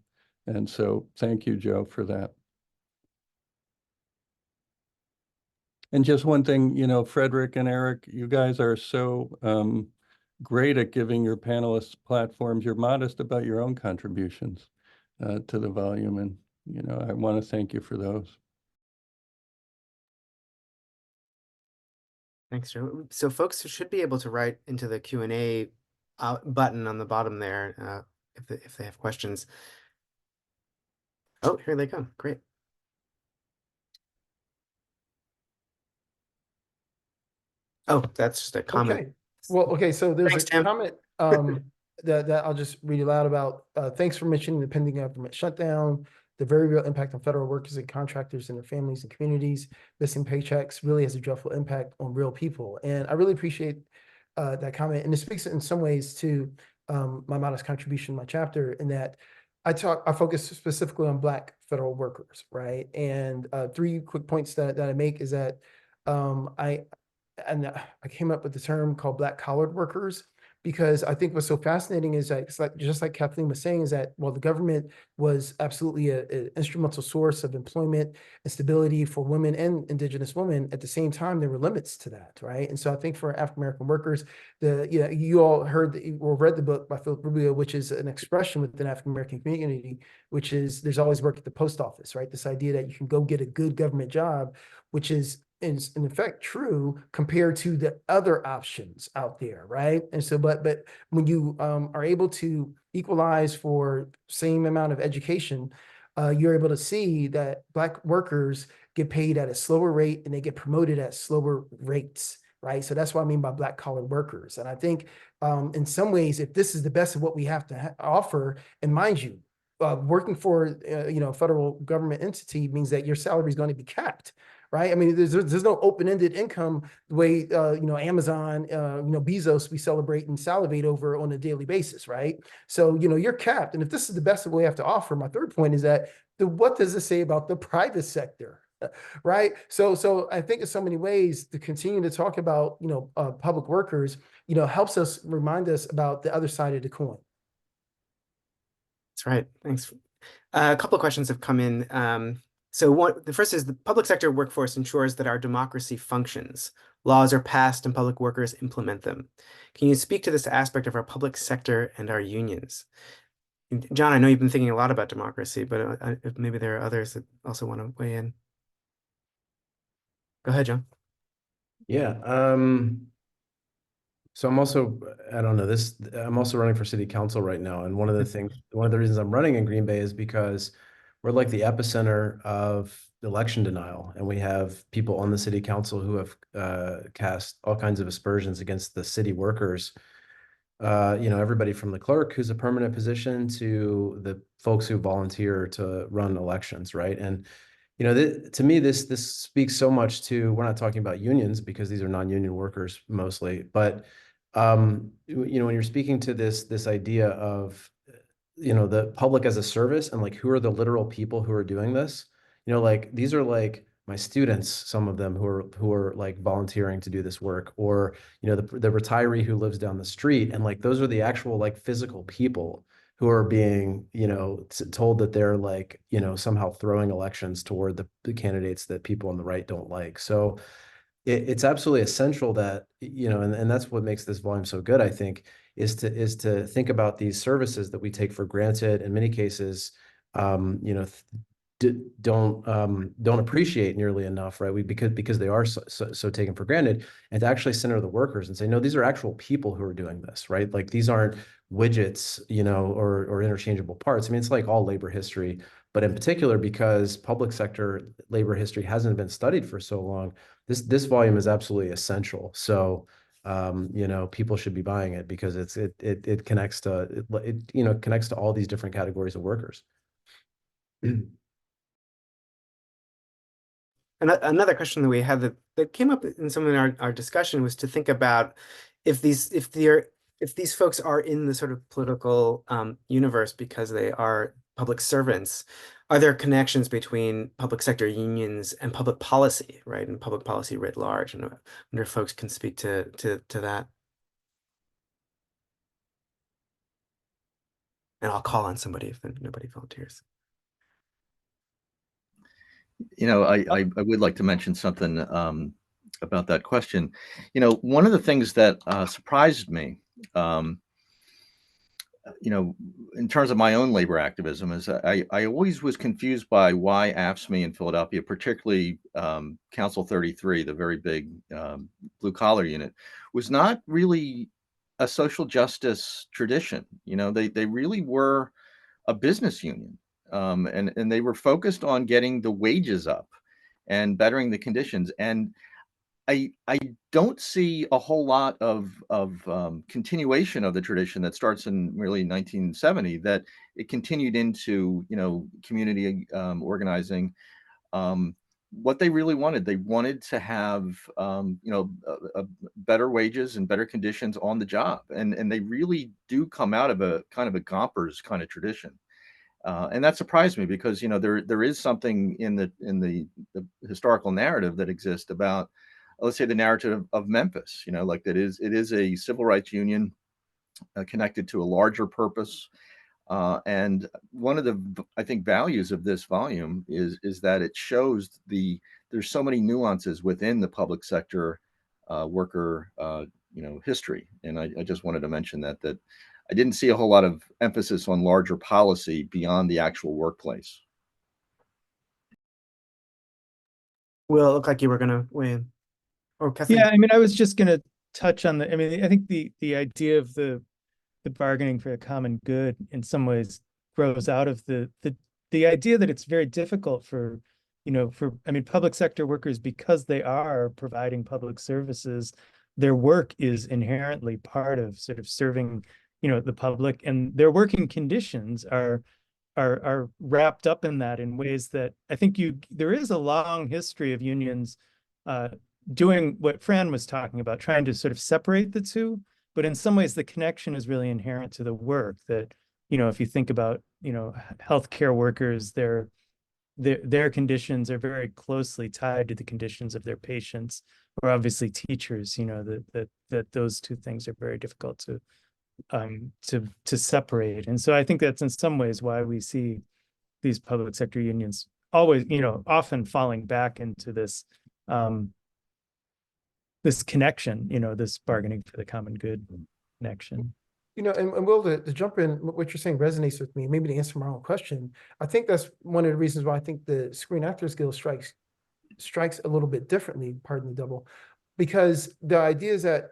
And so thank you, Joe, for that. And just one thing, Frederick and Eric, you guys are so great at giving your panelists platforms. You're modest about your own contributions to the volume. And, I want to thank you for those. Thanks, Joe. So folks should be able to write into the Q&A button on the bottom there if they have questions. Oh, here they come. Great. Oh, that's just a comment. Okay. Well, okay, so there's Thanks, a Tim. comment that I'll just read aloud about. Thanks for mentioning the pending government shutdown, the very real impact on federal workers and contractors and their families and communities. Missing paychecks really has a dreadful impact on real people. And I really appreciate that comment. And it speaks in some ways to my modest contribution in my chapter, in that I focus specifically on Black federal workers, right? And 3 quick points that I make is that I came up with the term called Black collared workers, because I think what's so fascinating is that it's like, just like Kathleen was saying, is that while the government was absolutely an instrumental source of employment and stability for women and Indigenous women, at the same time, there were limits to that, right? And so I think for African-American workers, you all heard or read the book by Philip Rubio, which is an expression within African-American community, which is there's always work at the post office, right? This idea that you can go get a good government job, which is in effect true compared to the other options out there, right? And so, but when you are able to equalize for same amount of education, you're able to see that Black workers get paid at a slower rate and they get promoted at slower rates, right? So that's what I mean by Black collar workers. And I think in some ways, if this is the best of what we have to offer, and mind you, working for federal government entity means that your salary is going to be capped, right? I mean, there's no open-ended income the way Amazon, Bezos, we celebrate and salivate over on a daily basis, right? So you're capped, and if this is the best of what we have to offer, my third point is that what does this say about the private sector? Right. So I think in so many ways to continue to talk about public workers helps us remind us about the other side of the coin. That's right. Thanks. A couple of questions have come in. So the first is the public sector workforce ensures that our democracy functions. Laws are passed and public workers implement them. Can you speak to this aspect of our public sector and our unions? John, I know you've been thinking a lot about democracy, but maybe there are others that also want to weigh in. Go ahead, John. Yeah. So I'm also, I don't know this, I'm also running for city council right now. And one of the reasons I'm running in Green Bay is because we're like the epicenter of election denial. And we have people on the city council who have cast all kinds of aspersions against the city workers. Everybody from the clerk who's a permanent position to the folks who volunteer to run elections, right? And to me, this speaks so much to, we're not talking about unions because these are non-union workers mostly, but when you're speaking to this idea of the public as a service and like who are the literal people who are doing this, like these are like my students, some of them who are like volunteering to do this work, or the retiree who lives down the street, and like those are the actual like physical people who are being, told that they're like, somehow throwing elections toward the candidates that people on the right don't like. So it's absolutely essential that, and that's what makes this volume so good, I think, is to think about these services that we take for granted in many cases, don't appreciate nearly enough, right? Because they are so taken for granted, and to actually center the workers and say, no, these are actual people who are doing this, right? Like these aren't widgets, or interchangeable parts. I mean, it's like all labor history, but in particular, because public sector labor history hasn't been studied for so long, this volume is absolutely essential. So, people should be buying it because it connects to connects to all these different categories of workers. Another question that we had that came up in some of our discussion was to think about if these folks are in the sort of political universe because they are public servants, are there connections between public sector unions and public policy, right? And public policy writ large? And I wonder if folks can speak to that. And I'll call on somebody if nobody volunteers. I would like to mention something about that question. One of the things that surprised me you know, in terms of my own labor activism, is I always was confused by why AFSCME in Philadelphia, particularly Council 33, the very big blue collar unit, was not really a social justice tradition. You know, they really were a business union, and they were focused on getting the wages up and bettering the conditions. And I don't see a whole lot of continuation of the tradition that starts in really 1970, that it continued into, you know, community organizing. What they really wanted, they wanted to have you know, better wages and better conditions on the job, and they really do come out of a kind of a Gompers kind of tradition. And that surprised me, because, you know, there is something in the historical narrative that exists about, let's say, the narrative of Memphis, you know, like it is a civil rights union connected to a larger purpose. And one of the, I think, values of this volume is that it shows there's so many nuances within the public sector worker, you know, history. And I just wanted to mention that I didn't see a whole lot of emphasis on larger policy beyond the actual workplace. Will, it looked like you were gonna weigh in. Or Kathleen. Yeah, I mean, I was just going to touch on I mean, I think the idea of the bargaining for a common good in some ways grows out of the idea that it's very difficult for, you know, I mean, public sector workers, because they are providing public services, their work is inherently part of sort of serving, you know, the public, and their working conditions are wrapped up in that in ways that I think there is a long history of unions doing what Fran was talking about, trying to sort of separate the two. But in some ways, the connection is really inherent to the work. That, you know, if you think about, you know, healthcare workers, their conditions are very closely tied to the conditions of their patients, or obviously teachers, you know, that those two things are very difficult to separate. And so I think that's in some ways why we see these public sector unions always, you know, often falling back into this this connection, you know, this bargaining for the common good connection. You know, and Will, to jump in, what you're saying resonates with me. Maybe to answer my own question, I think that's one of the reasons why I think the Screen Actors Guild strikes a little bit differently, pardon the double, because the idea is that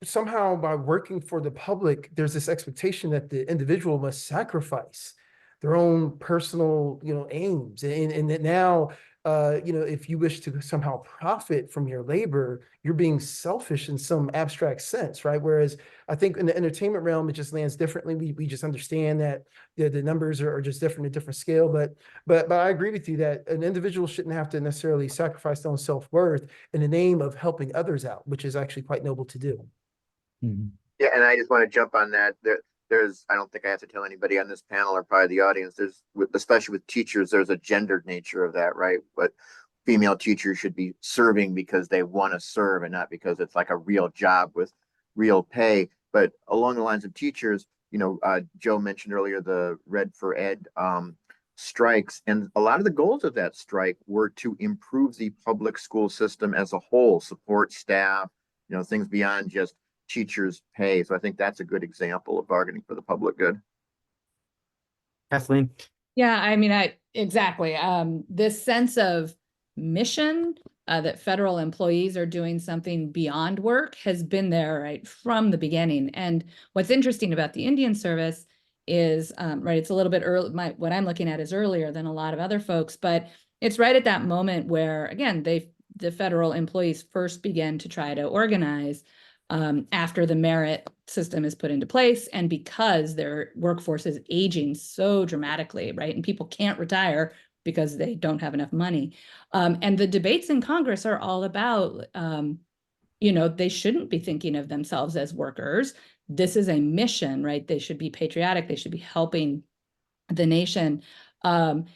somehow by working for the public, there's this expectation that the individual must sacrifice their own personal, you know, aims, and that now, you know, if you wish to somehow profit from your labor, you're being selfish in some abstract sense, right? Whereas I think in the entertainment realm, it just lands differently. We just understand that the numbers are just different at different scale. But I agree with you that an individual shouldn't have to necessarily sacrifice their own self-worth in the name of helping others out, which is actually quite noble to do. Mm-hmm. Yeah, and I just want to jump on that. There's, I don't think I have to tell anybody on this panel or probably the audience, especially with teachers, there's a gendered nature of that, right? But female teachers should be serving because they want to serve and not because it's like a real job with real pay. But along the lines of teachers, you know, Joe mentioned earlier the Red for Ed strikes, and a lot of the goals of that strike were to improve the public school system as a whole, support staff, you know, things beyond just teachers' pay. So I think that's a good example of bargaining for the public good. Kathleen. Yeah, I mean, exactly. This sense of mission, that federal employees are doing something beyond work, has been there right from the beginning. And what's interesting about the Indian service is, right, it's a little bit early. What I'm looking at is earlier than a lot of other folks, but it's right at that moment where, again, the federal employees first began to try to organize after the merit system is put into place, and because their workforce is aging so dramatically, right? And people can't retire because they don't have enough money. And the debates in Congress are all about, you know, they shouldn't be thinking of themselves as workers. This is a mission, right? They should be patriotic. They should be helping the nation. And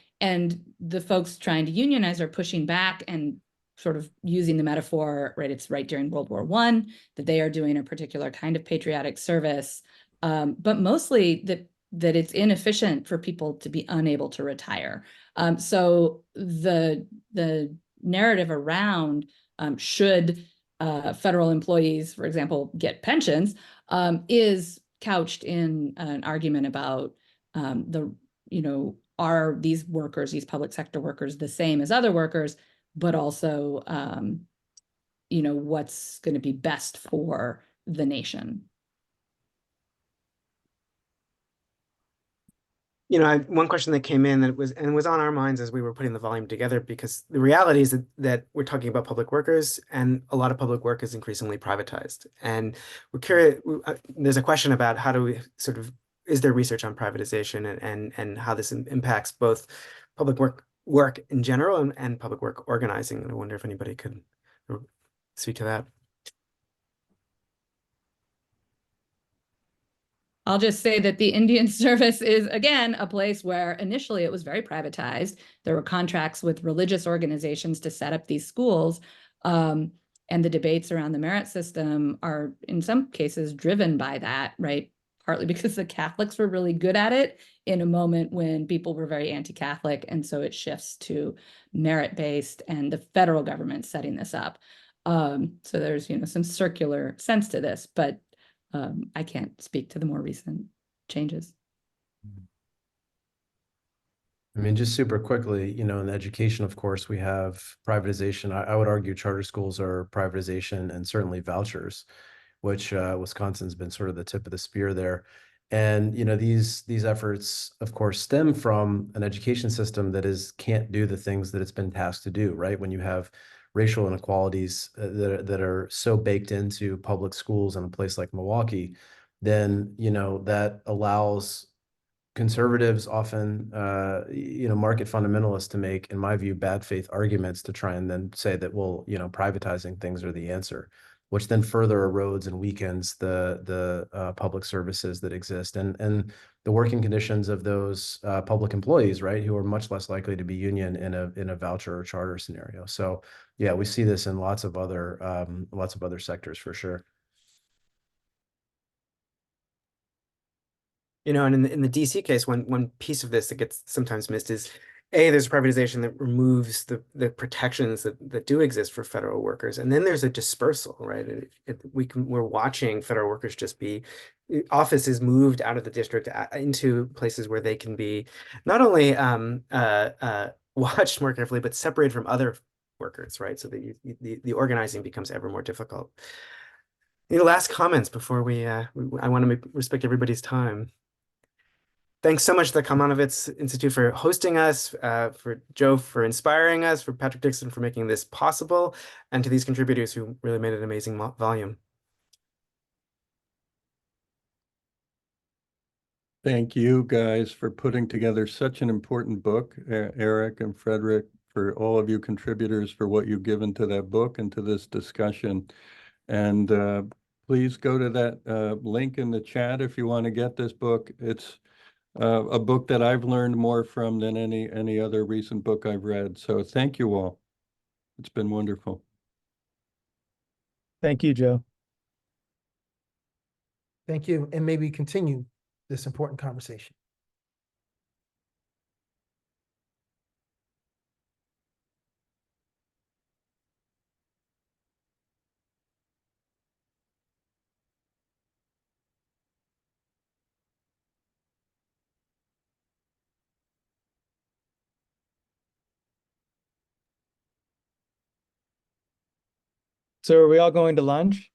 the folks trying to unionize are pushing back and sort of using the metaphor, right? It's right during World War I that they are doing a particular kind of patriotic service, but mostly that it's inefficient for people to be unable to retire. So the narrative around should federal employees, for example, get pensions, is couched in an argument about are these workers, these public sector workers, the same as other workers, but also, what's going to be best for the nation. One question that came in that was on our minds as we were putting the volume together, because the reality is that we're talking about public workers, and a lot of public work is increasingly privatized. And we're curious, there's a question about how do we is there research on privatization and how this impacts both public work in general and public work organizing. And I wonder if anybody could speak to that. I'll just say that the Indian Service is, again, a place where initially it was very privatized. There were contracts with religious organizations to set up these schools. And the debates around the merit system are, in some cases, driven by that, right? Partly because the Catholics were really good at it in a moment when people were very anti-Catholic. And so it shifts to merit-based and the federal government setting this up. So there's, some circular sense to this, but I can't speak to the more recent changes. I mean, just super quickly, in education, of course, we have privatization. I would argue charter schools are privatization, and certainly vouchers, which Wisconsin's been sort of the tip of the spear there. And, these efforts, of course, stem from an education system that can't do the things that it's been tasked to do, right? When you have racial inequalities that are so baked into public schools in a place like Milwaukee, then, that allows conservatives, often, market fundamentalists, to make, in my view, bad faith arguments to try and then say that, well, privatizing things are the answer, which then further erodes and weakens the public services that exist and the working conditions of those public employees, right, who are much less likely to be union in a voucher or charter scenario. So yeah, we see this in lots of other sectors for sure. And in the DC case, one piece of this that gets sometimes missed is, there's privatization that removes the protections that do exist for federal workers. And then there's a dispersal, right? We're watching federal workers just be offices moved out of the district into places where they can be not only watched more carefully, but separated from other workers, right? So that the organizing becomes ever more difficult. Any last comments before I want to respect everybody's time. Thanks so much to the Kalmanovitz Institute for hosting us, for Joe for inspiring us, for Patrick Dixon for making this possible, and to these contributors who really made an amazing volume. Thank you guys for putting together such an important book, Eric and Frederick, for all of you contributors for what you've given to that book and to this discussion. And please go to that link in the chat if you want to get this book. It's a book that I've learned more from than any other recent book I've read. So thank you all. It's been wonderful. Thank you, Joe. Thank you. And maybe continue this important conversation. So are we all going to lunch?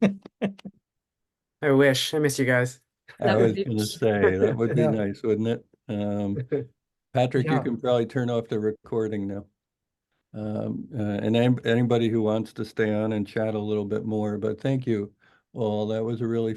I wish. I miss you guys. I was going to say, that would be Yeah. nice, wouldn't it? Patrick, you Yeah. can probably turn off the recording now. And anybody who wants to stay on and chat a little bit more, but thank you all. That was a really